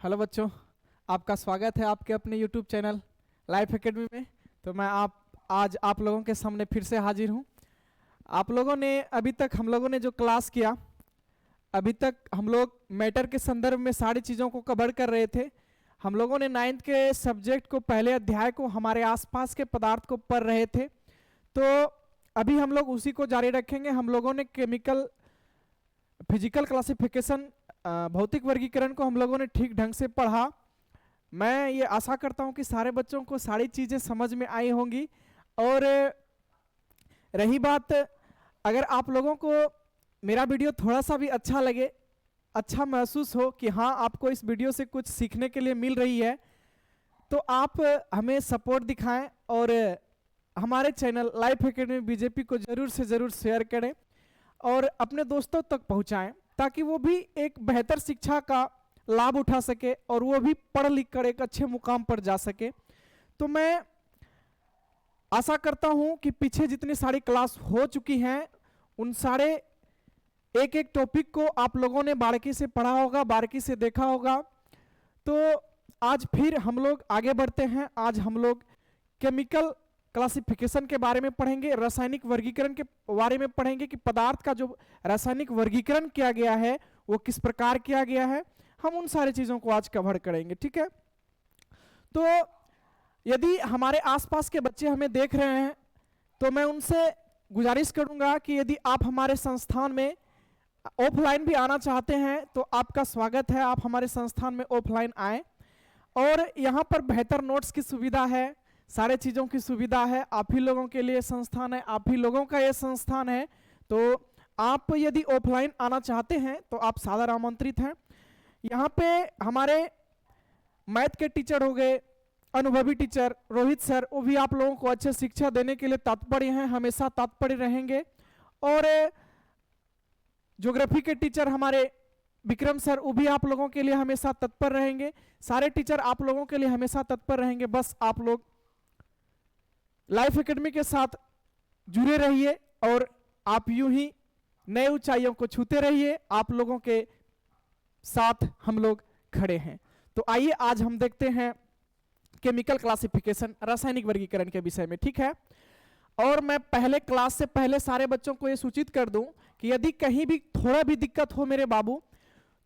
Hello बच्चों, आपका स्वागत है आपके अपने यूट्यूब चैनल लाइफ एकेडमी में। तो मैं आज आप लोगों के सामने फिर से हाजिर हूं। आप लोगों ने अभी तक हम लोगों ने जो क्लास किया, अभी तक हम लोग मैटर के संदर्भ में सारी चीज़ों को कवर कर रहे थे। हम लोगों ने 9th के सब्जेक्ट को, पहले अध्याय को, हमारे आसपास के पदार्थ को पढ़ रहे थे। तो अभी हम लोग उसी को जारी रखेंगे। हम लोगों ने केमिकल फिजिकल क्लासिफिकेशन, भौतिक वर्गीकरण को हम लोगों ने ठीक ढंग से पढ़ा। मैं ये आशा करता हूँ कि सारे बच्चों को सारी चीज़ें समझ में आई होंगी। और रही बात, अगर आप लोगों को मेरा वीडियो थोड़ा सा भी अच्छा लगे, अच्छा महसूस हो कि हाँ आपको इस वीडियो से कुछ सीखने के लिए मिल रही है, तो आप हमें सपोर्ट दिखाएं और हमारे चैनल लाइफ एकेडमी बीजेपी को ज़रूर से ज़रूर शेयर करें और अपने दोस्तों तक पहुंचाएं, ताकि वो भी एक बेहतर शिक्षा का लाभ उठा सके और वो भी पढ़ लिख कर एक अच्छे मुकाम पर जा सके। तो मैं आशा करता हूं कि पीछे जितनी सारी क्लास हो चुकी हैं, उन सारे एक एक टॉपिक को आप लोगों ने बारीकी से पढ़ा होगा, बारीकी से देखा होगा। तो आज फिर हम लोग आगे बढ़ते हैं। आज हम लोग केमिकल क्लासिफिकेशन के बारे में पढ़ेंगे, रासायनिक वर्गीकरण के बारे में पढ़ेंगे कि पदार्थ का जो रासायनिक वर्गीकरण किया गया है वो किस प्रकार किया गया है। हम उन सारी चीज़ों को आज कवर करेंगे, ठीक है। तो यदि हमारे आसपास के बच्चे हमें देख रहे हैं तो मैं उनसे गुजारिश करूंगा कि यदि आप हमारे संस्थान में ऑफलाइन भी आना चाहते हैं तो आपका स्वागत है, आप हमारे संस्थान में ऑफलाइन आएँ। और यहाँ पर बेहतर नोट्स की सुविधा है, सारे चीज़ों की सुविधा है। आप ही लोगों के लिए संस्थान है, आप ही लोगों का ये संस्थान है। तो आप यदि ऑफलाइन आना चाहते हैं तो आप सादर आमंत्रित हैं। यहाँ पे हमारे मैथ के टीचर हो गए, अनुभवी टीचर रोहित सर, वो भी आप लोगों को अच्छे शिक्षा देने के लिए तत्पर हैं, हमेशा तत्पर रहेंगे। और ज्योग्राफी के टीचर हमारे विक्रम सर, वो भी आप लोगों के लिए हमेशा तत्पर रहेंगे। सारे टीचर आप लोगों के लिए हमेशा तत्पर रहेंगे। बस आप लोग लाइफ एकेडमी के साथ जुड़े रहिए और आप यूं ही नए ऊंचाइयों को छूते रहिए। आप लोगों के साथ हम लोग खड़े हैं। तो आइए आज हम देखते हैं केमिकल क्लासिफिकेशन, रासायनिक वर्गीकरण के विषय में, ठीक है। और मैं पहले क्लास से पहले सारे बच्चों को यह सूचित कर दूं कि यदि कहीं भी थोड़ा भी दिक्कत हो मेरे बाबू,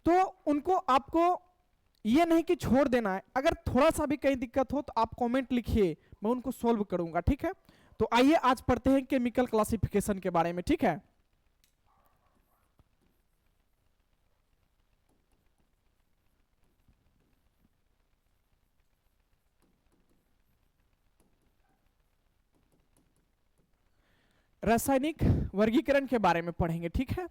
तो उनको आपको ये नहीं कि छोड़ देना है। अगर थोड़ा सा भी कहीं दिक्कत हो तो आप कमेंट लिखिए, मैं उनको सॉल्व करूंगा, ठीक है। तो आइए आज पढ़ते हैं केमिकल क्लासिफिकेशन के बारे में, ठीक है। रासायनिक वर्गीकरण के बारे में पढ़ेंगे, ठीक है।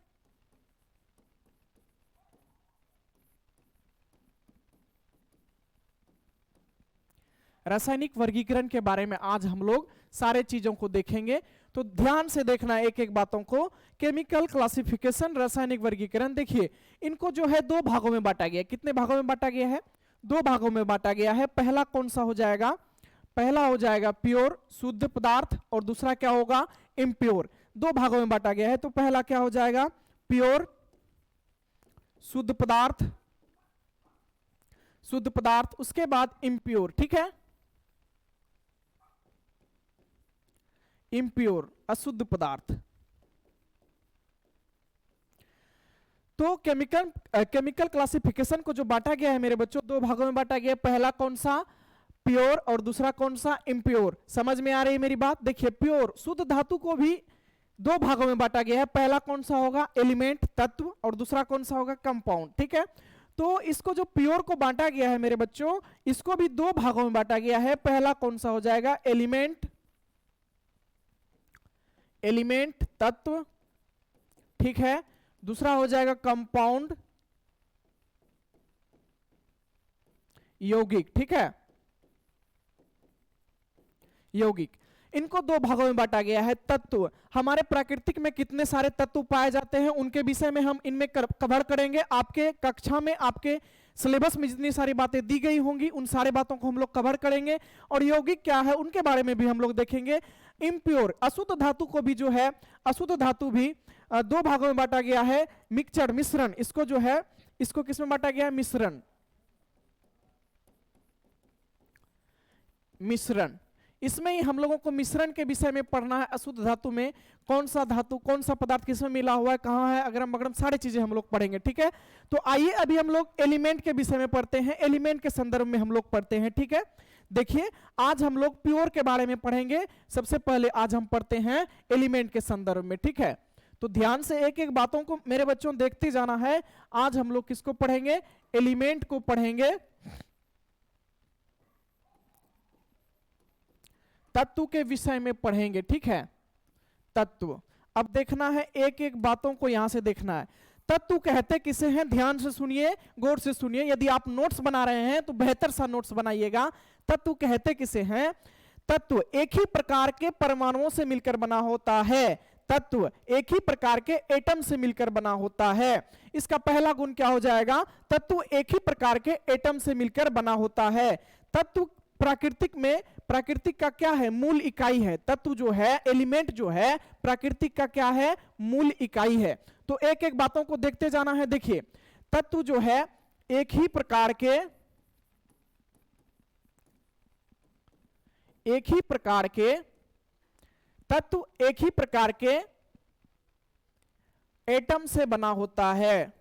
रासायनिक वर्गीकरण के बारे में आज हम लोग सारे चीजों को देखेंगे। तो ध्यान से देखना एक एक बातों को। केमिकल क्लासिफिकेशन, रासायनिक वर्गीकरण, देखिए इनको जो है दो भागों में बांटा गया है। कितने भागों में बांटा गया है? दो भागों में बांटा गया है। पहला कौन सा हो जाएगा? पहला हो जाएगा प्योर, शुद्ध पदार्थ, और दूसरा क्या होगा? इम्प्योर। दो भागों में बांटा गया है। तो पहला क्या हो जाएगा? प्योर, शुद्ध पदार्थ, शुद्ध पदार्थ, उसके बाद इम्प्योर, ठीक है। इम्प्योर, अशुद्ध पदार्थ। तो केमिकल क्लासिफिकेशन को जो बांटा गया है मेरे बच्चों, दो भागों में बांटा गया है। पहला कौन सा? प्योर, और दूसरा कौन सा? इम्प्योर। समझ में आ रही है मेरी बात? देखिए प्योर, शुद्ध धातु को भी दो भागों में बांटा गया है। पहला कौन सा होगा? एलिमेंट, तत्व, और दूसरा कौन सा होगा? कंपाउंड, ठीक है। तो इसको जो प्योर को बांटा गया है मेरे बच्चों, इसको भी दो भागों में बांटा गया है। पहला कौन सा हो जाएगा? एलिमेंट, एलिमेंट तत्व, ठीक है। दूसरा हो जाएगा कंपाउंड, यौगिक, ठीक है, यौगिक। इनको दो भागों में बांटा गया है। तत्व, हमारे प्राकृतिक में कितने सारे तत्व पाए जाते हैं उनके विषय में हम इनमें कवर करेंगे। आपके कक्षा में, आपके सिलेबस में जितनी सारी बातें दी गई होंगी उन सारे बातों को हम लोग कवर करेंगे। और यौगिक क्या है उनके बारे में भी हम लोग देखेंगे। इम्प्योर, अशुद्ध धातु को भी जो है, अशुद्ध धातु भी दो भागों में बांटा गया है। मिक्सचर, मिश्रण, इसको जो है, इसको किस में बांटा गया है? मिश्रण। मिश्रण। इसमें ही हम लोगों को मिश्रण के विषय में पढ़ना है। अशुद्ध धातु में कौन सा धातु, कौन सा पदार्थ किसमें मिला हुआ है, कहाँ है, अगरम बगरम सारी चीजें हम लोग पढ़ेंगे, ठीक है। तो आइए अभी हम लोग एलिमेंट के विषय में पढ़ते हैं, एलिमेंट के संदर्भ में हम लोग पढ़ते हैं, ठीक है। देखिए आज हम लोग प्योर के बारे में पढ़ेंगे। सबसे पहले आज हम पढ़ते हैं एलिमेंट के संदर्भ में, ठीक है। तो ध्यान से एक एक बातों को मेरे बच्चों देखते जाना है। आज हम लोग किसको पढ़ेंगे, एलिमेंट को पढ़ेंगे, तत्व के विषय में पढ़ेंगे, ठीक है। तत्व, अब देखना है एक एक बातों को यहां से देखना है। तत्व कहते किसे हैं, ध्यान से सुनिए, गौर से सुनिए। यदि आप नोट्स बना रहे हैं तो बेहतर सा नोट्स बनाइएगा। तत्व कहते किसे हैं, तत्व एक ही प्रकार के परमाणुओं से मिलकर बना होता है। तत्व एक ही प्रकार के एटम से मिलकर बना होता है। इसका पहला गुण क्या हो जाएगा, तत्व एक ही प्रकार के एटम से मिलकर बना होता है। तत्व प्राकृतिक में, प्राकृतिक का क्या है, मूल इकाई है। तत्व जो है, एलिमेंट जो है, प्राकृतिक का क्या है, मूल इकाई है। तो एक एक बातों को देखते जाना है। देखिए तत्व जो है एक ही प्रकार के, एक ही प्रकार के तत्व एक ही प्रकार के एटम से बना होता है।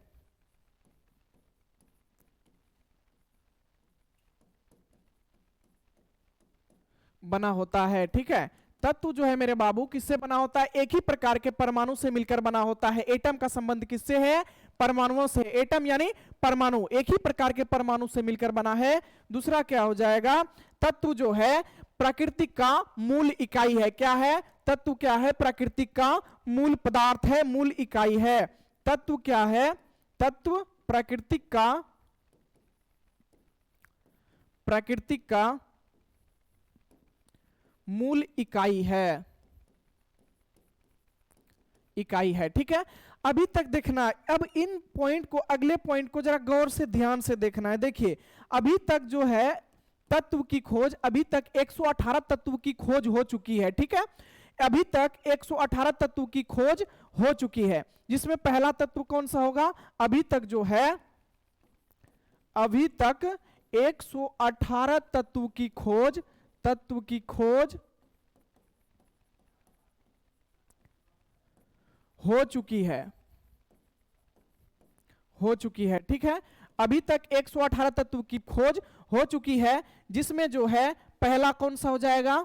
बना होता है, ठीक है। तत्व जो है मेरे बाबू किससे बना होता है, एक ही प्रकार के परमाणु से मिलकर बना होता है। एटम का संबंध किससे है, परमाणुओं से। एटम यानी परमाणु, एक ही प्रकार के परमाणु से मिलकर बना है। दूसरा क्या हो जाएगा, तत्व जो है प्राकृतिक का मूल इकाई है। क्या है, तत्व क्या है, प्राकृतिक का मूल पदार्थ है, मूल इकाई है। तत्व क्या है, तत्व प्राकृतिक का, प्राकृतिक का मूल इकाई है, इकाई है, ठीक है। अभी तक देखना, अब इन पॉइंट को, अगले पॉइंट को जरा गौर से ध्यान से देखना है। देखिए अभी तक जो है तत्व की खोज, अभी तक 118 तत्व की खोज हो चुकी है, ठीक है। अभी तक 118 तत्व की खोज हो चुकी है, जिसमें पहला तत्व कौन सा होगा, अभी तक जो है, अभी तक 118 तत्व की खोज, तत्व की खोज हो चुकी है, हो चुकी है, ठीक है। अभी तक 118 तत्व की खोज हो चुकी है, जिसमें जो है पहला कौन सा हो जाएगा,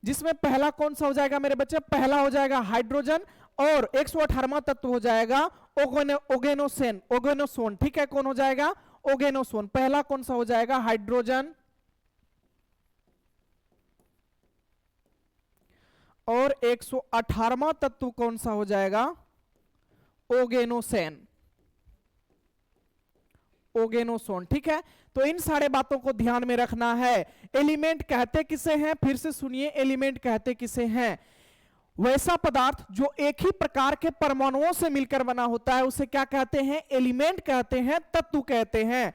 जिसमें पहला कौन सा हो जाएगा मेरे बच्चे, पहला हो जाएगा हाइड्रोजन, और 118वां तत्व हो जाएगा ओगेनोसेन, ओगेनोसोन, ठीक है। कौन हो जाएगा, ओगेनोसोन। पहला कौन सा हो जाएगा, हाइड्रोजन, और 118वां तत्व कौन सा हो जाएगा, ओगेनोसेन, ओगेनोसोन, ठीक है। तो इन सारे बातों को ध्यान में रखना है। एलिमेंट कहते किसे हैं, फिर से सुनिए, एलिमेंट कहते किसे हैं, वैसा पदार्थ जो एक ही प्रकार के परमाणुओं से मिलकर बना होता है, उसे क्या कहते हैं, एलिमेंट कहते हैं, तत्व कहते हैं।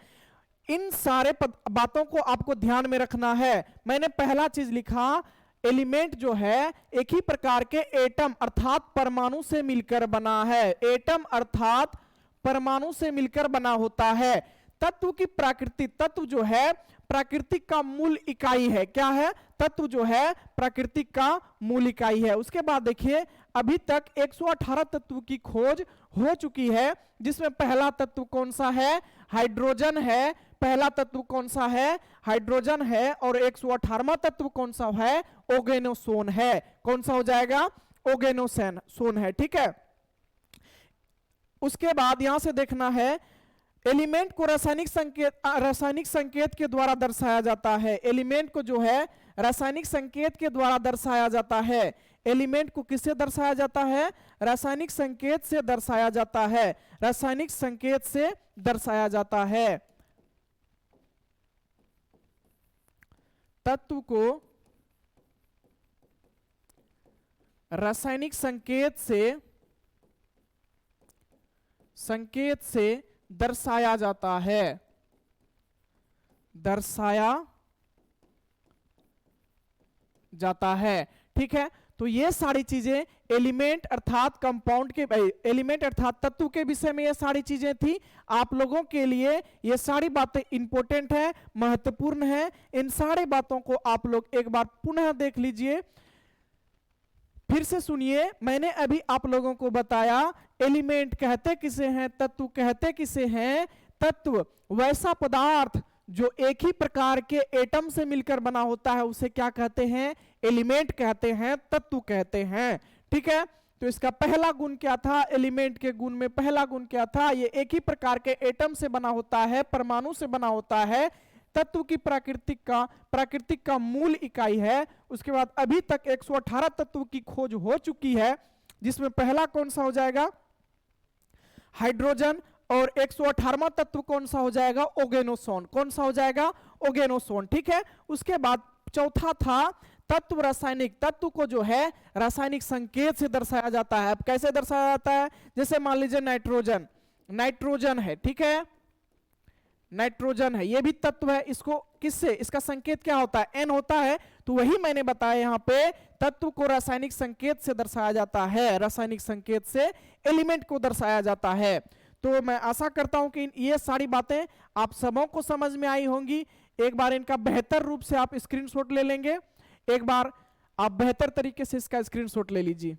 इन सारे बातों को आपको ध्यान में रखना है। मैंने पहला चीज लिखा, एलिमेंट जो है एक ही प्रकार के एटम अर्थात परमाणु से मिलकर बना है। एटम अर्थात परमाणु से मिलकर बना होता है। तत्व की प्राकृतिक, तत्व जो है प्राकृतिक का मूल इकाई है। क्या है, तत्व जो है प्राकृतिक का मूल इकाई है। उसके बाद देखिए अभी तक 118 तत्व की खोज हो चुकी है, जिसमें पहला तत्व कौन सा है, हाइड्रोजन है। पहला तत्व कौन सा है, हाइड्रोजन है, और 118वां तत्व कौन सा है, ओगेनोसोन है। कौन सा हो जाएगा, ओगेनोसोन, सोन है, ठीक है। उसके बाद यहां से देखना है, एलिमेंट को रासायनिक संकेत के द्वारा दर्शाया जाता है। एलिमेंट को जो है रासायनिक संकेत के द्वारा दर्शाया जाता है। एलिमेंट को किससे दर्शाया जाता है, रासायनिक संकेत से दर्शाया जाता है, रासायनिक संकेत से दर्शाया जाता है। तत्व को रासायनिक संकेत से दर्शाया जाता है, दर्शाया जाता है, ठीक है। तो ये सारी चीजें एलिमेंट अर्थात कंपाउंड के एलिमेंट अर्थात तत्व के विषय में ये सारी चीजें थी। आप लोगों के लिए ये सारी बातें इंपॉर्टेंट है, महत्वपूर्ण है। इन सारे बातों को आप लोग एक बार पुनः देख लीजिए, फिर से सुनिए। मैंने अभी आप लोगों को बताया एलिमेंट कहते किसे हैं, तत्व कहते किसे हैं। तत्व वैसा पदार्थ जो एक ही प्रकार के एटम से मिलकर बना होता है उसे क्या कहते हैं, एलिमेंट कहते हैं, तत्व कहते हैं। ठीक है, तो इसका पहला गुण क्या था, एलिमेंट के गुण में पहला गुण क्या था, ये एक ही प्रकार के एटम से बना होता है, परमाणु से बना होता है। तत्व की प्राकृतिक का मूल इकाई है। उसके बाद अभी तक 118 तत्व की खोज हो चुकी है, जिसमें पहला कौन सा हो जाएगा, हाइड्रोजन, और 118वां तत्व कौन सा हो जाएगा, ओगेनोसोन। कौन सा हो जाएगा, ओगेनोसोन। ठीक है, उसके बाद चौथा था तत्व रासायनिक। तत्व को जो है रासायनिक संकेत से दर्शाया जाता है। अब कैसे दर्शाया जाता है, जैसे मान लीजिए नाइट्रोजन, नाइट्रोजन है, ठीक है, नाइट्रोजन है, ये भी तत्व है। इसको किससे, इसका संकेत क्या होता है, एन होता है। तो वही मैंने बताया यहाँ पे, तत्व को रासायनिक संकेत से दर्शाया जाता है, रासायनिक संकेत से एलिमेंट को दर्शाया जाता है। तो मैं आशा करता हूं कि ये सारी बातें आप सबों को समझ में आई होंगी। एक बार इनका बेहतर रूप से आप स्क्रीनशॉट ले लेंगे, एक बार आप बेहतर तरीके से इसका स्क्रीनशॉट ले लीजिए।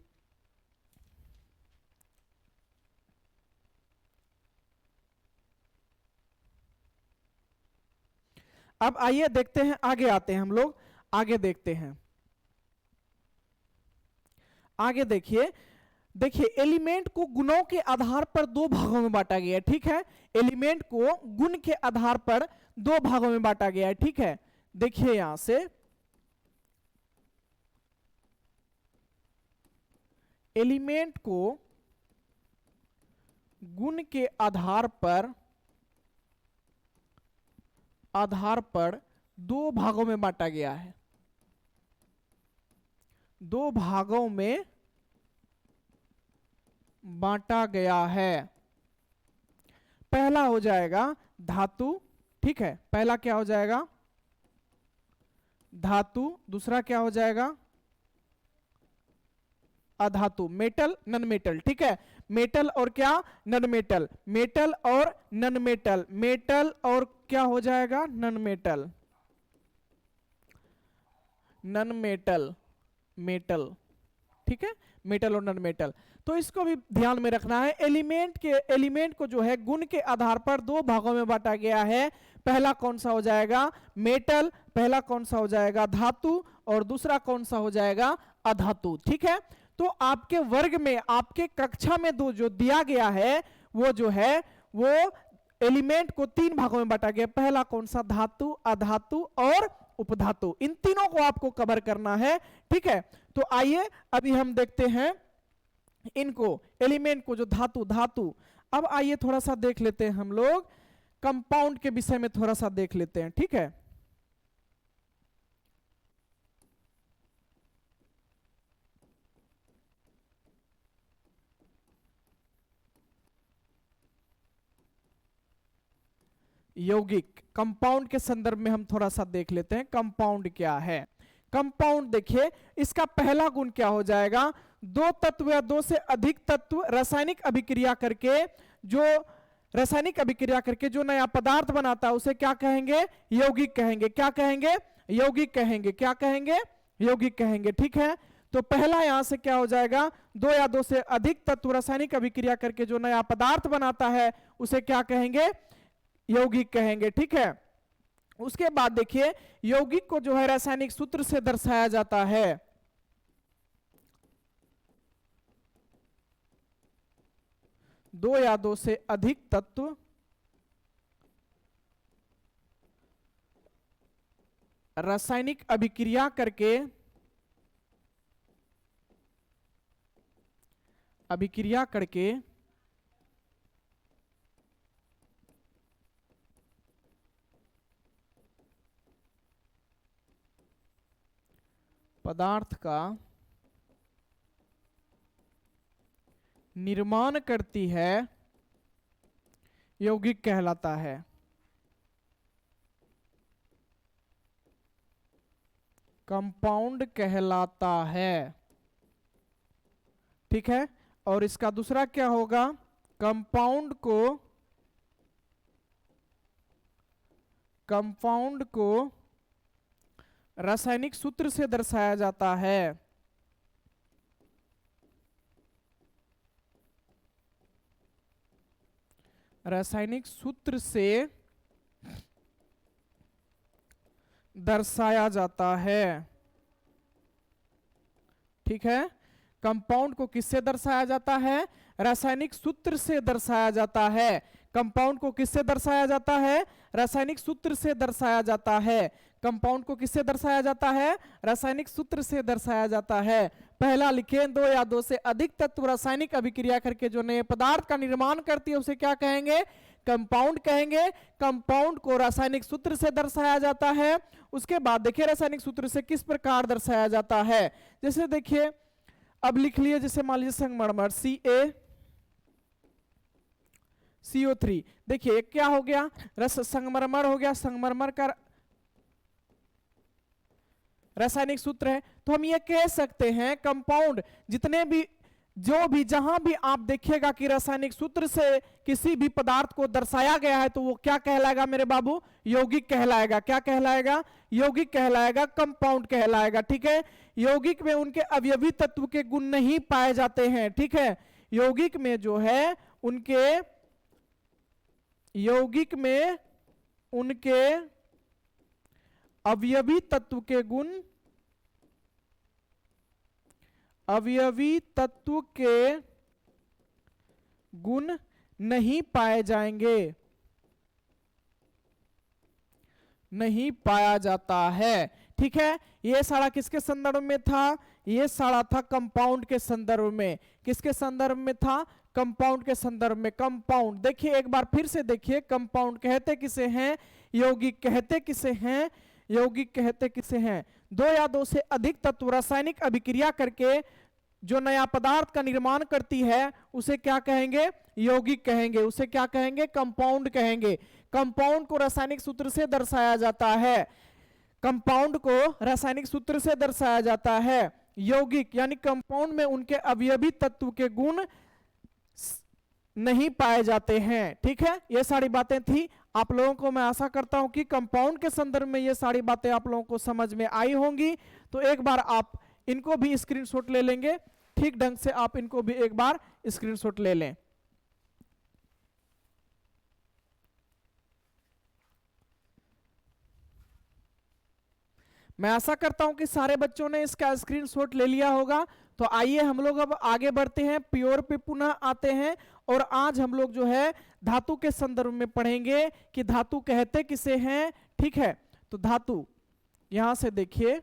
अब आइए देखते हैं, आगे आते हैं हम लोग, आगे देखते हैं। आगे देखिए, देखिए एलिमेंट को गुणों के आधार पर दो भागों में बांटा गया है। ठीक है, एलिमेंट को गुण के आधार पर दो भागों में बांटा गया है। ठीक है, देखिए यहां से एलिमेंट को गुण के आधार पर दो भागों में बांटा गया है, दो भागों में बांटा गया है। पहला हो जाएगा धातु। ठीक है, पहला क्या हो जाएगा, धातु। दूसरा क्या हो जाएगा, अधातु, मेटल, नन मेटल। ठीक है, मेटल और क्या, नन मेटल, मेटल और नन मेटल, मेटल और क्या हो जाएगा, non metal, non metal, metal. ठीक है, मेटल और नन मेटल। तो इसको भी ध्यान में रखना है। एलिमेंट को जो है गुण के आधार पर दो भागों में बांटा गया है। पहला कौन सा हो जाएगा, मेटल, पहला कौन सा हो जाएगा, धातु, और दूसरा कौन सा हो जाएगा, अधातु। ठीक है, तो आपके वर्ग में, आपके कक्षा में दो जो दिया गया है, वो जो है वो एलिमेंट को तीन भागों में बांटा गया। पहला कौन सा, धातु, अधातु और उपधातु। इन तीनों को आपको कवर करना है। ठीक है, तो आइए अभी हम देखते हैं इनको, एलिमेंट को, जो धातु। अब आइए थोड़ा सा देख लेते हैं हम लोग, कंपाउंड के विषय में थोड़ा सा देख लेते हैं। ठीक है, यौगिक, कंपाउंड के संदर्भ में हम थोड़ा सा देख लेते हैं कंपाउंड क्या है। कंपाउंड देखिए, इसका पहला गुण क्या हो जाएगा, दो तत्व या दो से अधिक तत्व रासायनिक अभिक्रिया करके जो नया पदार्थ बनाता है उसे क्या कहेंगे, यौगिक कहेंगे। क्या कहेंगे, यौगिक कहेंगे। क्या कहेंगे, यौगिक कहेंगे। ठीक है, तो पहला यहां से क्या हो जाएगा, दो या दो से अधिक तत्व रासायनिक अभिक्रिया करके जो नया पदार्थ बनाता है उसे क्या कहेंगे, यौगिक कहेंगे। ठीक है, उसके बाद देखिए यौगिक को जो है रासायनिक सूत्र से दर्शाया जाता है। दो या दो से अधिक तत्व रासायनिक अभिक्रिया करके पदार्थ का निर्माण करती है, यौगिक कहलाता है। कंपाउंड कहलाता है। ठीक है। और इसका दूसरा क्या होगा, कंपाउंड को रासायनिक सूत्र से दर्शाया जाता है। रासायनिक सूत्र से दर्शाया जाता है। ठीक है, कंपाउंड को किससे दर्शाया जाता है, रासायनिक सूत्र से दर्शाया जाता है। कंपाउंड को किससे दर्शाया जाता है, रासायनिक सूत्र से दर्शाया जाता है। कंपाउंड को किससे दर्शाया जाता है, रासायनिक सूत्र से दर्शाया जाता है। पहला लिखे, दो या दो से अधिक तत्व रासायनिक अभिक्रिया करके जो नए पदार्थ का निर्माण करती है उसे क्या कहेंगे, कंपाउंड कहेंगे। कंपाउंड को रासायनिक सूत्र से दर्शाया जाता है। उसके बाद देखिए रासायनिक सूत्र से किस प्रकार दर्शाया जाता है। जैसे देखिए अब लिख लिए, जैसे मान लीजिए संगमरमर CaCO3, देखिए क्या हो गया, संगमरमर हो गया। संगमरमर का रासायनिक सूत्र है, तो हम ये कह सकते हैं कंपाउंड जितने भी जो भी जहां भी आप देखिएगा कि रासायनिक सूत्र से किसी भी पदार्थ को दर्शाया गया है तो वो क्या कहलाएगा मेरे बाबू, यौगिक कहलाएगा। क्या कहलाएगा, यौगिक कहलाएगा, कंपाउंड कहलाएगा। ठीक है, यौगिक में उनके अवयवी तत्व के गुण नहीं पाए जाते हैं। ठीक है, यौगिक में जो है यौगिक में उनके अवयवी तत्व के गुण नहीं पाए जाएंगे, नहीं पाया जाता है। ठीक है, ये सारा किसके संदर्भ में था, ये सारा था कंपाउंड के संदर्भ में। किसके संदर्भ में था, कंपाउंड के संदर्भ में। कंपाउंड देखिए एक बार फिर से देखिए, कंपाउंड कहते किसे हैं, यौगिक कहते किसे हैं, यौगिक कहते किसे हैं, दो या दो से अधिक तत्व रासायनिक अभिक्रिया करके जो नया पदार्थ का निर्माण करती है उसे क्या कहेंगे, यौगिक कहेंगे। उसे क्या कहेंगे, कंपाउंड कहेंगे। कंपाउंड को रासायनिक सूत्र से दर्शाया जाता है, कंपाउंड को रासायनिक सूत्र से दर्शाया जाता है। यौगिक यानी कंपाउंड में उनके अवयवी तत्व के गुण नहीं पाए जाते हैं। ठीक है, ये सारी बातें थी। आप लोगों को मैं आशा करता हूं कि कंपाउंड के संदर्भ में ये सारी बातें आप लोगों को समझ में आई होंगी। तो एक बार आप इनको भी स्क्रीनशॉट ले लेंगे, ठीक ढंग से आप इनको भी एक बार स्क्रीनशॉट ले लें। मैं आशा करता हूं कि सारे बच्चों ने इसका स्क्रीनशॉट ले लिया होगा। तो आइए हम लोग अब आगे बढ़ते हैं, प्योर पे पुनः आते हैं। और आज हम लोग जो है धातु के संदर्भ में पढ़ेंगे कि धातु कहते किसे हैं। ठीक है, तो धातु यहां से देखिए,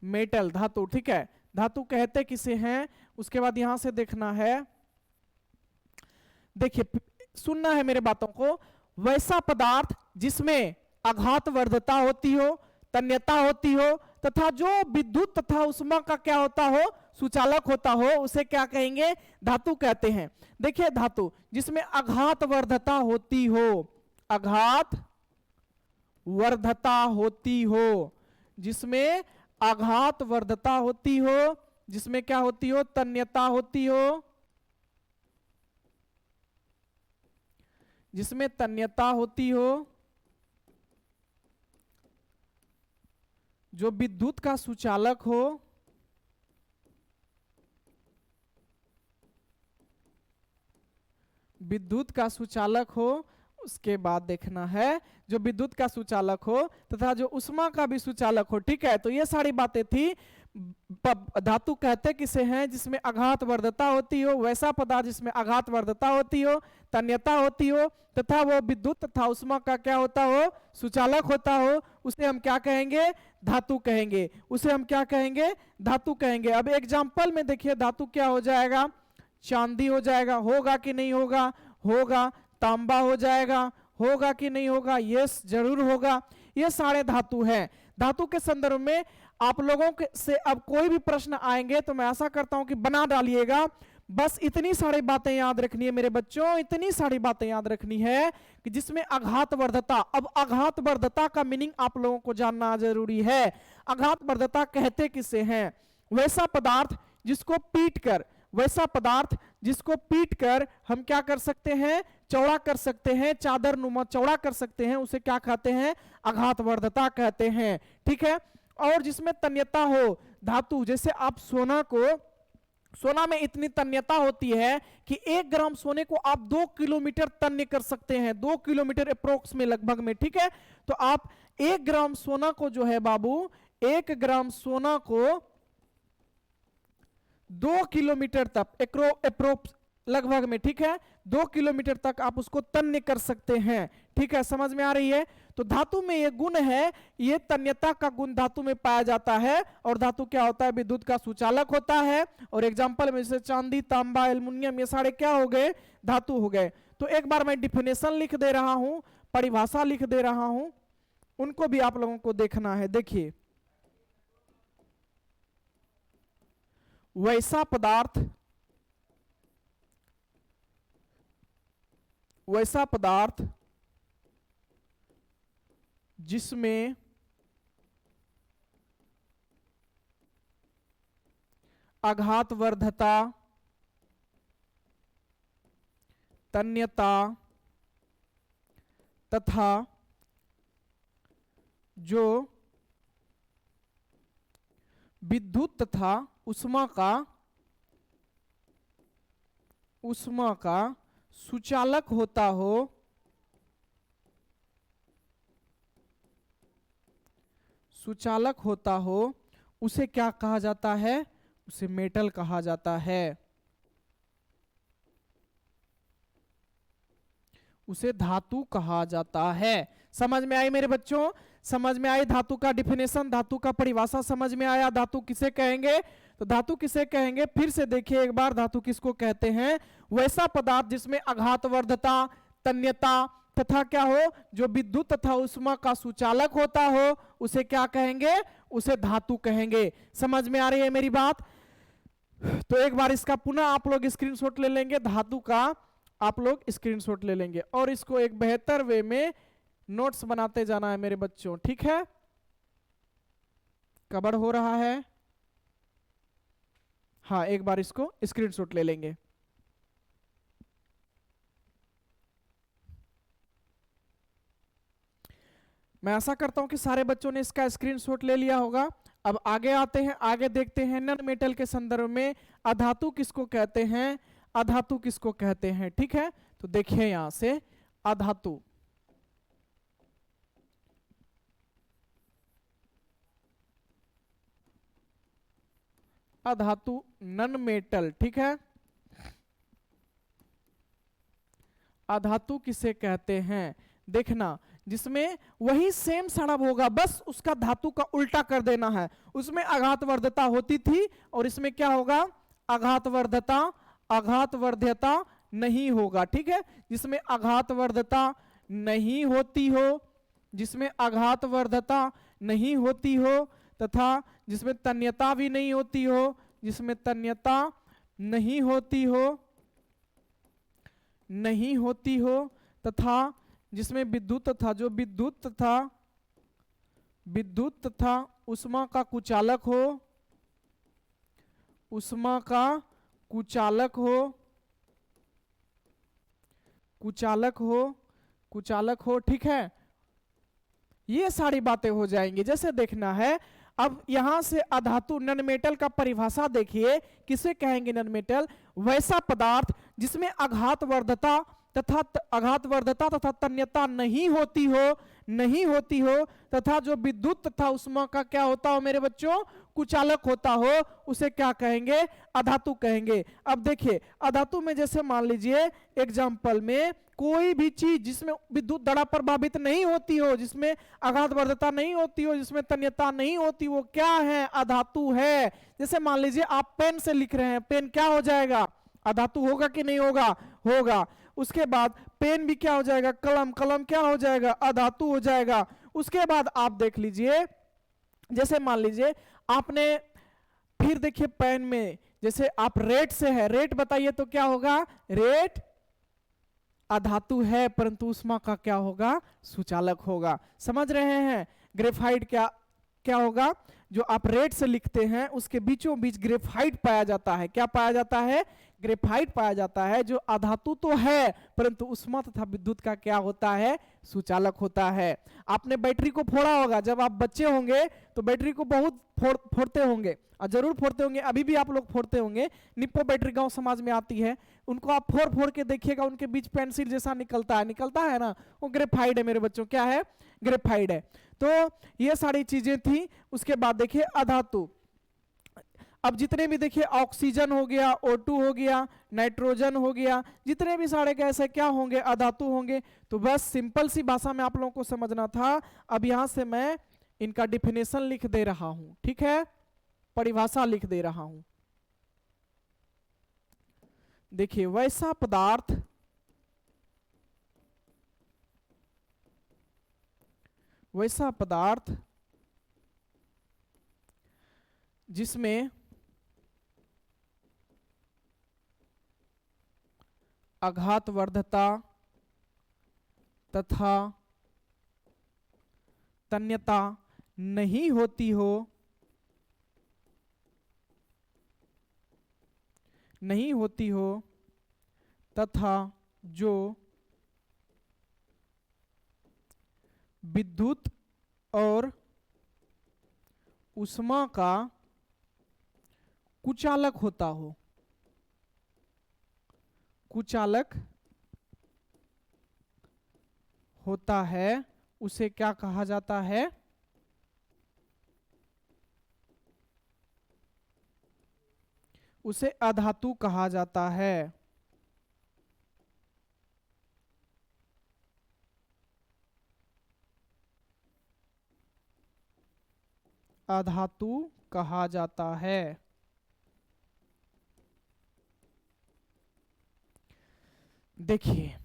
मेटल धातु। ठीक है, धातु कहते किसे हैं, उसके बाद यहां से देखना है, देखिए सुनना है मेरे बातों को। वैसा पदार्थ जिसमें आघात वर्धता होती हो, तन्यता होती हो तथा जो विद्युत तथा उष्मा का क्या होता हो, सुचालक होता हो, उसे क्या कहेंगे, धातु कहते हैं। देखिए धातु जिसमें आघात वर्धता होती हो, आघात वर्धता होती हो, जिसमें आघात वर्धता होती हो, जिसमें क्या होती हो, तन्यता होती हो, जिसमें तन्यता होती हो, जो विद्युत का सुचालक हो, विद्युत का सुचालक हो। उसके बाद देखना है जो विद्युत का सुचालक हो तथा जो उष्मा का भी सुचालक हो। ठीक है, तो ये सारी बातें थी। धातु कहते किसे हैं, जिसमें आघात वर्धता होती हो, वैसा पदार्थ जिसमें आघात वर्धता होती हो, तन्यता होती हो तथा वो विद्युत तथा उष्मा का क्या होता हो, सुचालक होता हो, उसे हम क्या कहेंगे, धातु कहेंगे। उसे हम क्या कहेंगे, धातु कहेंगे। अब एग्जाम्पल में देखिए धातु क्या हो जाएगा, चांदी हो जाएगा, होगा कि नहीं होगा, होगा। तांबा हो जाएगा, होगा कि नहीं होगा, यस जरूर होगा। ये सारे धातु हैं। धातु के संदर्भ में आप लोगों से अब कोई भी प्रश्न आएंगे तो मैं आशा करता हूं कि बना डालिएगा। बस इतनी सारी बातें याद रखनी है मेरे बच्चों, इतनी सारी बातें याद रखनी है कि जिसमें आघातवर्धता। अब आघातवर्धता का मीनिंग आप लोगों को जानना जरूरी है। आघातवर्धता कहते किसे हैं? वैसा पदार्थ जिसको पीटकर, वैसा पदार्थ जिसको पीटकर हम क्या कर सकते हैं? चौड़ा कर सकते हैं, चादर नुमा चौड़ा कर सकते हैं, उसे क्या कहते हैं? आघातवर्धता कहते हैं। ठीक है। और जिसमें तन्यता हो, धातु, जैसे आप सोना में इतनी तन्यता होती है कि 1 ग्राम सोने को आप 2 किलोमीटर तन्य कर सकते हैं, 2 किलोमीटर अप्रोक्स में लगभग में। ठीक है। तो आप 1 ग्राम सोना को जो है बाबू, 1 ग्राम सोना को 2 किलोमीटर तक अप्रोक्स लगभग में, ठीक है, 2 किलोमीटर तक आप उसको तन्य कर सकते हैं। ठीक है, समझ में आ रही है? तो धातु में ये गुण है, ये तन्यता का गुण धातु में पाया जाता है। और धातु क्या होता है? विद्युत का सुचालक होता है। और एग्जांपल में जैसे चांदी, तांबा, एल्युमिनियम, ये सारे क्या हो गए? धातु हो गए। तो एक बार मैं डिफिनेशन लिख दे रहा हूं, परिभाषा लिख दे रहा हूं, उनको भी आप लोगों को देखना है। देखिए, वैसा पदार्थ जिसमें आघातवर्धता, तन्यता तथा जो विद्युत तथा उष्मा का सुचालक होता हो, उसे क्या कहा जाता है? उसे मेटल कहा जाता है, उसे धातु कहा जाता है। समझ में आई मेरे बच्चों? समझ में आई धातु का डिफिनेशन, धातु का परिभाषा समझ में आया? धातु किसे कहेंगे? तो धातु किसे कहेंगे? फिर से देखिए एक बार, धातु किसको कहते हैं? वैसा पदार्थ जिसमें आघातवर्धता, तन्यता तथा क्या हो? जो विद्युत तथा उष्मा का सुचालक होता हो, उसे क्या कहेंगे? उसे धातु कहेंगे। समझ में आ रही है मेरी बात? तो एक बार इसका पुनः आप लोग स्क्रीनशॉट ले लेंगे, धातु का आप लोग स्क्रीनशॉट ले लेंगे और इसको एक बेहतर वे में नोट्स बनाते जाना है मेरे बच्चों। ठीक है, कवर हो रहा है? हाँ, एक बार इसको स्क्रीनशॉट ले लेंगे। मैं आशा करता हूं कि सारे बच्चों ने इसका स्क्रीनशॉट ले लिया होगा। अब आगे आते हैं, आगे देखते हैं नॉन मेटल के संदर्भ में अधातु किसको कहते हैं, अधातु किसको कहते हैं। ठीक है, तो देखिए यहां से अधातु, अधातु नॉन मेटल। ठीक है, अधातु किसे कहते हैं? देखना, जिसमें वही सेम सड़ब होगा, बस उसका धातु का उल्टा कर देना है। उसमें आघातवर्धता होती थी और इसमें क्या होगा? आघातवर्ध्यता नहीं होगा। ठीक है, जिसमें आघातवर्धता नहीं होती हो, जिसमें आघातवर्धता नहीं होती हो तथा जिसमें तन्यता भी नहीं होती हो, जिसमें तन्यता नहीं होती हो तथा जिसमें विद्युत तथा जो विद्युत तथा उष्मा का कुचालक हो, उष्मा का कुचालक हो। ठीक है, ये सारी बातें हो जाएंगी। जैसे देखना है, अब यहां से अधातु नॉन मेटल का परिभाषा देखिए, किसे कहेंगे नॉन मेटल? वैसा पदार्थ जिसमें आघातवर्धता तथा तन्यता नहीं होती हो तथा जो विद्युत तथा उष्मा का क्या होता हो मेरे बच्चों? कुचालक होता हो, उसे क्या कहेंगे? अधातु कहेंगे। अब देखिए, अधातु में जैसे मान लीजिए एग्जाम्पल में कोई भी चीज जिसमें विद्युत धारा प्रभावित नहीं होती हो, जिसमें आघातवर्धता नहीं होती हो, जिसमें तन्यता नहीं होती, वो क्या है? अधातु है। जैसे मान लीजिए आप पेन से लिख रहे हैं, पेन क्या हो जाएगा? अधातु होगा कि नहीं होगा? होगा। उसके बाद पेन भी क्या हो जाएगा? कलम क्या हो जाएगा? अधातु हो जाएगा। उसके बाद आप देख लीजिए, जैसे मान लीजिए आपने, फिर देखिए पेन में जैसे आप रेट से है, रेट बताइए तो क्या होगा, रेट अधातु है परंतु ऊष्मा का क्या होगा, सुचालक होगा। समझ रहे हैं। ग्रेफाइट क्या क्या होगा, जो आप रेट से लिखते हैं उसके बीचों बीच ग्रेफाइट पाया जाता है। क्या पाया जाता है, ग्रेफाइट पाया जाता है, जो अधातु तो है परंतु ऊष्मा तथा विद्युत का क्या होता है, सुचालक होता है। आपने बैटरी को फोड़ा होगा, जब आप बच्चे होंगे तो बैटरी को बहुत फोड़ते होंगे, और जरूर फोड़ते होंगे, अभी भी आप लोग फोड़ते होंगे। निप्पो बैटरी गांव समाज में आती है, उनको आप फोड़ फोड़ के देखिएगा, उनके बीच पेंसिल जैसा निकलता है ना, वो ग्रेफाइट है मेरे बच्चों, क्या है, ग्रेफाइट है। तो ये सारी चीजें थी। उसके बाद देखिए अधातु, अब जितने भी देखिए ऑक्सीजन हो गया, O2 हो गया, नाइट्रोजन हो गया, जितने भी सारे गैस है क्या होंगे, अधातु होंगे। तो बस सिंपल सी भाषा में आप लोगों को समझना था। अब यहां से मैं इनका डिफिनेशन लिख दे रहा हूं, ठीक है, परिभाषा लिख दे रहा हूं। देखिए वैसा पदार्थ जिसमें आघातवर्धता तथा तन्यता नहीं होती हो तथा जो विद्युत और ऊष्मा का कुचालक होता है, उसे क्या कहा जाता है, उसे अधातु कहा जाता है। अधातु कहा जाता है। देखिए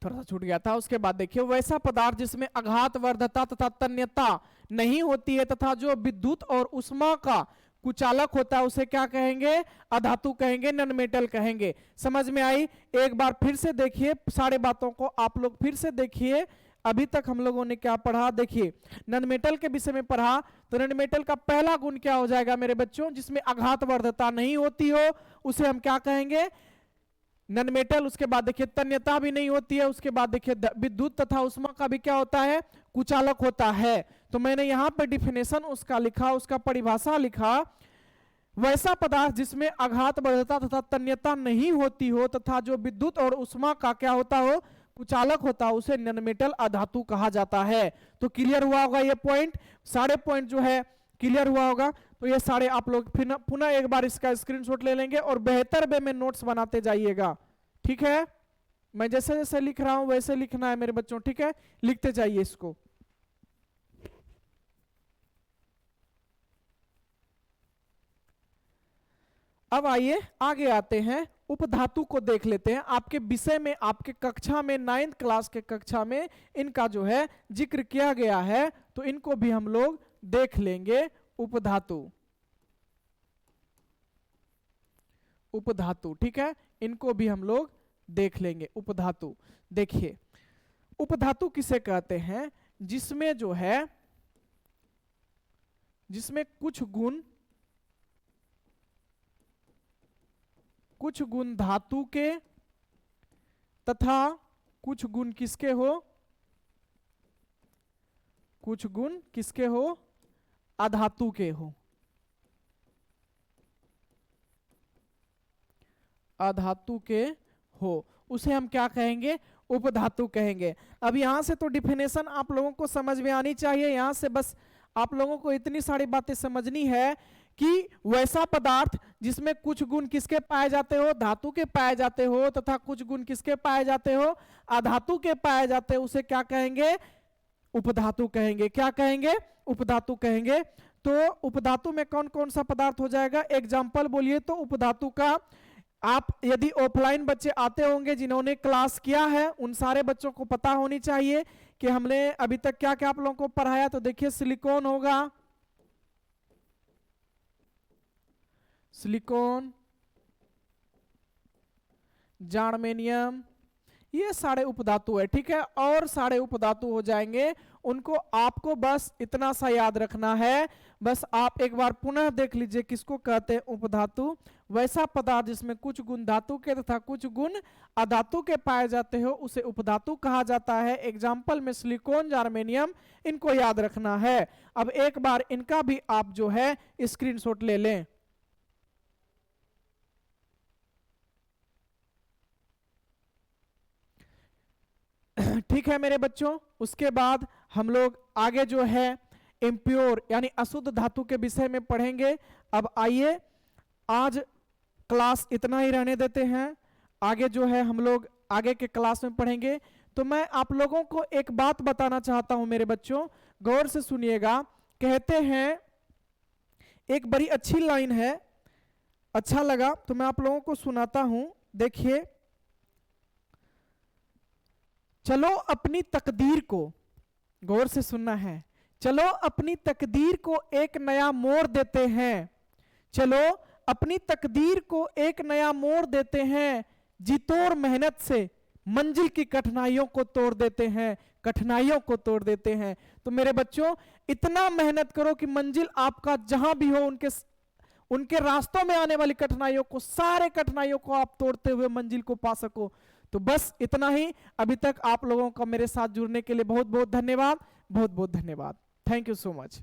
थोड़ा सा छूट गया था। उसके बाद देखिए वैसा पदार्थ जिसमें आघातवर्धता तथा तन्यता नहीं होती है तथा जो विद्युत और ऊष्मा का कुचालक होता है, उसे क्या कहेंगे, अधातु कहेंगे, नॉन मेटल कहेंगे। समझ में आई। एक बार फिर से देखिए सारे बातों को आप लोग फिर से देखिए। अभी तक हम लोगों ने क्या पढ़ा, देखिए नॉन मेटल के विषय में पढ़ा। तो नॉन मेटल का पहला गुण क्या हो जाएगा मेरे बच्चों, जिसमें आघातवर्धता नहीं होती हो उसे हम क्या कहेंगे, नॉन मेटल। उसके बाद देखिए तन्यता भी नहीं होती है। उसके बाद देखिए विद्युत तथा ऊष्मा का भी क्या होता है, कुचालक होता है। तो मैंने यहां पर डिफिनेशन उसका लिखा, उसका परिभाषा लिखा, वैसा पदार्थ जिसमें आघातवर्धता तथा तन्यता नहीं होती हो तथा जो विद्युत और ऊष्मा का क्या होता हो, कुचालक होता, उसे नॉन मेटल अधातु कहा जाता है। तो क्लियर हुआ होगा ये पॉइंट, सारे पॉइंट जो है क्लियर हुआ होगा। तो ये सारे आप लोग फिर पुनः एक बार इसका स्क्रीनशॉट ले लेंगे और बेहतर वे में नोट्स बनाते जाइएगा, ठीक है। मैं जैसे जैसे लिख रहा हूं वैसे लिखना है मेरे बच्चों, ठीक है, लिखते जाइए इसको। अब आइए आगे आते हैं, उपधातु को देख लेते हैं। आपके विषय में, आपके कक्षा में, 9th क्लास के कक्षा में इनका जो है जिक्र किया गया है, तो इनको भी हम लोग देख लेंगे। उपधातु, ठीक है, इनको भी हम लोग देख लेंगे। उपधातु देखिए, उपधातु किसे कहते हैं, जिसमें जो है, जिसमें कुछ गुण धातु के तथा कुछ गुण किसके हो, कुछ गुण किसके हो, अधातु के हो, अधातु के हो, उसे हम क्या कहेंगे, उपधातु कहेंगे। अब यहां से तो डिफिनेशन आप लोगों को समझ में आनी चाहिए। यहां से बस आप लोगों को इतनी सारी बातें समझनी है कि वैसा पदार्थ जिसमें कुछ गुण किसके पाए जाते हो, धातु के पाए जाते हो, तथा कुछ गुण किसके पाए जाते हो, अधातु के पाए जाते हो, उसे क्या कहेंगे, उपधातु कहेंगे। क्या कहेंगे, उपधातु कहेंगे। तो उपधातु में कौन कौन सा पदार्थ हो जाएगा, एग्जाम्पल बोलिए तो उपधातु का। आप यदि ऑफलाइन बच्चे आते होंगे जिन्होंने क्लास किया है, उन सारे बच्चों को पता होनी चाहिए कि हमने अभी तक क्या क्या आप लोगों को पढ़ाया। तो देखिए सिलिकॉन होगा, सिलिकॉन, जार्मेनियम, ये सारे उपधातु है, ठीक है। और सारे उपधातु हो जाएंगे, उनको आपको बस इतना सा याद रखना है। बस आप एक बार पुनः देख लीजिए किसको कहते हैं उपधातु। वैसा पदार्थ जिसमें कुछ गुण धातु के तथा कुछ गुण अधातु के पाए जाते हो उसे उपधातु कहा जाता है। एग्जाम्पल में सिलिकॉन, जार्मेनियम, इनको याद रखना है। अब एक बार इनका भी आप जो है स्क्रीनशॉट ले लें। ठीक है मेरे बच्चों, उसके बाद हम लोग आगे जो है इम्प्योर यानी अशुद्ध धातु के विषय में पढ़ेंगे। अब आइए आज क्लास इतना ही रहने देते हैं, आगे जो है हम लोग आगे के क्लास में पढ़ेंगे। तो मैं आप लोगों को एक बात बताना चाहता हूं मेरे बच्चों, गौर से सुनिएगा। कहते हैं, एक बड़ी अच्छी लाइन है, अच्छा लगा तो मैं आप लोगों को सुनाता हूं, देखिए। चलो अपनी तकदीर को, गौर से सुनना है, चलो अपनी तकदीर को एक नया मोड़ देते हैं, चलो अपनी तकदीर को एक नया मोड़ देते हैं, जितोड़ मेहनत से मंजिल की कठिनाइयों को तोड़ देते हैं, कठिनाइयों को तोड़ देते हैं। तो मेरे बच्चों इतना मेहनत करो कि मंजिल आपका जहां भी हो, उनके रास्तों में आने वाली कठिनाइयों को, सारे कठिनाइयों को आप तोड़ते हुए मंजिल को पा सको। तो बस इतना ही। अभी तक आप लोगों का मेरे साथ जुड़ने के लिए बहुत बहुत धन्यवाद, बहुत बहुत धन्यवाद। Thank you so much.